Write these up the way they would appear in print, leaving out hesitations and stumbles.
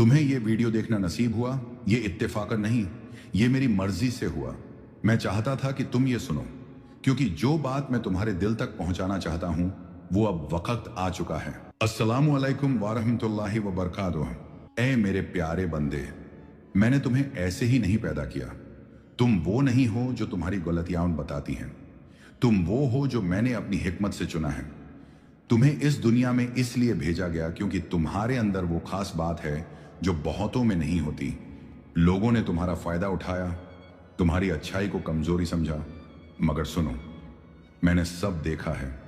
तुम्हें ये वीडियो देखना नसीब हुआ, ये इत्तेफाकन नहीं, ये मेरी मर्जी से हुआ। मैं चाहता था कि तुम ये सुनो, क्योंकि जो बात मैं तुम्हारे दिल तक पहुंचाना चाहता हूं वो अब वक्त आ चुका है। अस्सलामु अलैकुम वारहमतुल्लाहि वबरकातुहू। ऐ मेरे प्यारे बंदे, मैंने तुम्हें ऐसे ही नहीं पैदा किया। तुम वो नहीं हो जो तुम्हारी गलतियां बताती हैं। तुम वो हो जो मैंने अपनी हिकमत से चुना है। तुम्हें इस दुनिया में इसलिए भेजा गया क्योंकि तुम्हारे अंदर वो खास बात है जो बहुतों में नहीं होती। लोगों ने तुम्हारा फायदा उठाया, तुम्हारी अच्छाई को कमजोरी समझा, मगर सुनो, मैंने सब देखा है।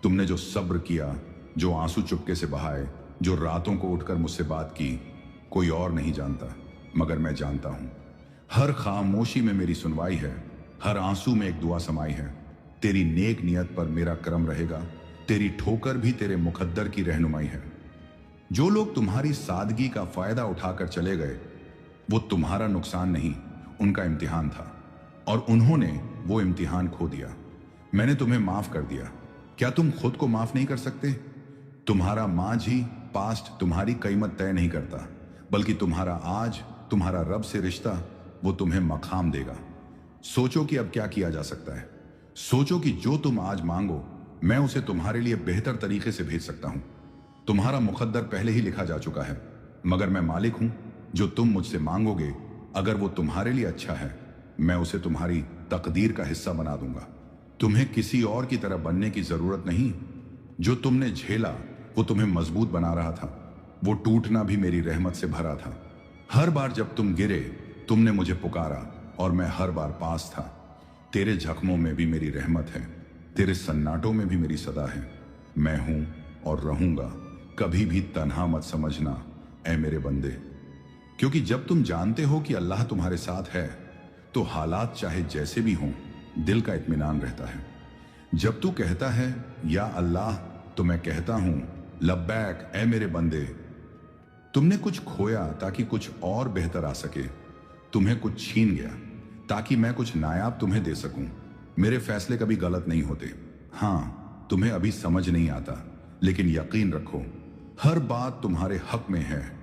तुमने जो सब्र किया, जो आंसू चुपके से बहाए, जो रातों को उठकर मुझसे बात की, कोई और नहीं जानता मगर मैं जानता हूं। हर खामोशी में मेरी सुनवाई है, हर आंसू में एक दुआ समाई है। तेरी नेक नियत पर मेरा करम रहेगा, तेरी ठोकर भी तेरे मुकद्दर की रहनुमाई है। जो लोग तुम्हारी सादगी का फायदा उठाकर चले गए, वो तुम्हारा नुकसान नहीं, उनका इम्तिहान था, और उन्होंने वो इम्तिहान खो दिया। मैंने तुम्हें माफ कर दिया। क्या तुम खुद को माफ नहीं कर सकते? तुम्हारा मांझी पास्ट तुम्हारी कीमत तय नहीं करता, बल्कि तुम्हारा आज, तुम्हारा रब से रिश्ता, वो तुम्हें मकाम देगा। सोचो कि अब क्या किया जा सकता है। सोचो कि जो तुम आज मांगो, मैं उसे तुम्हारे लिए बेहतर तरीके से भेज सकता हूं। तुम्हारा मुकद्दर पहले ही लिखा जा चुका है, मगर मैं मालिक हूं। जो तुम मुझसे मांगोगे, अगर वो तुम्हारे लिए अच्छा है, मैं उसे तुम्हारी तकदीर का हिस्सा बना दूंगा। तुम्हें किसी और की तरह बनने की जरूरत नहीं। जो तुमने झेला वो तुम्हें मजबूत बना रहा था। वो टूटना भी मेरी रहमत से भरा था। हर बार जब तुम गिरे, तुमने मुझे पुकारा और मैं हर बार पास था। तेरे जख्मों में भी मेरी रहमत है, तेरे सन्नाटों में भी मेरी सदा है। मैं हूं और रहूंगा, कभी भी तन्हा मत समझना ऐ मेरे बंदे। क्योंकि जब तुम जानते हो कि अल्लाह तुम्हारे साथ है, तो हालात चाहे जैसे भी हों, दिल का इत्मीनान रहता है। जब तू कहता है या अल्लाह, तो मैं कहता हूं लब्बैक ऐ मेरे बंदे। तुमने कुछ खोया ताकि कुछ और बेहतर आ सके। तुम्हें कुछ छीन गया ताकि मैं कुछ नायाब तुम्हें दे सकूं। मेरे फैसले कभी गलत नहीं होते। हाँ, तुम्हें अभी समझ नहीं आता, लेकिन यकीन रखो, हर बात तुम्हारे हक में है,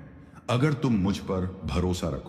अगर तुम मुझ पर भरोसा रखो।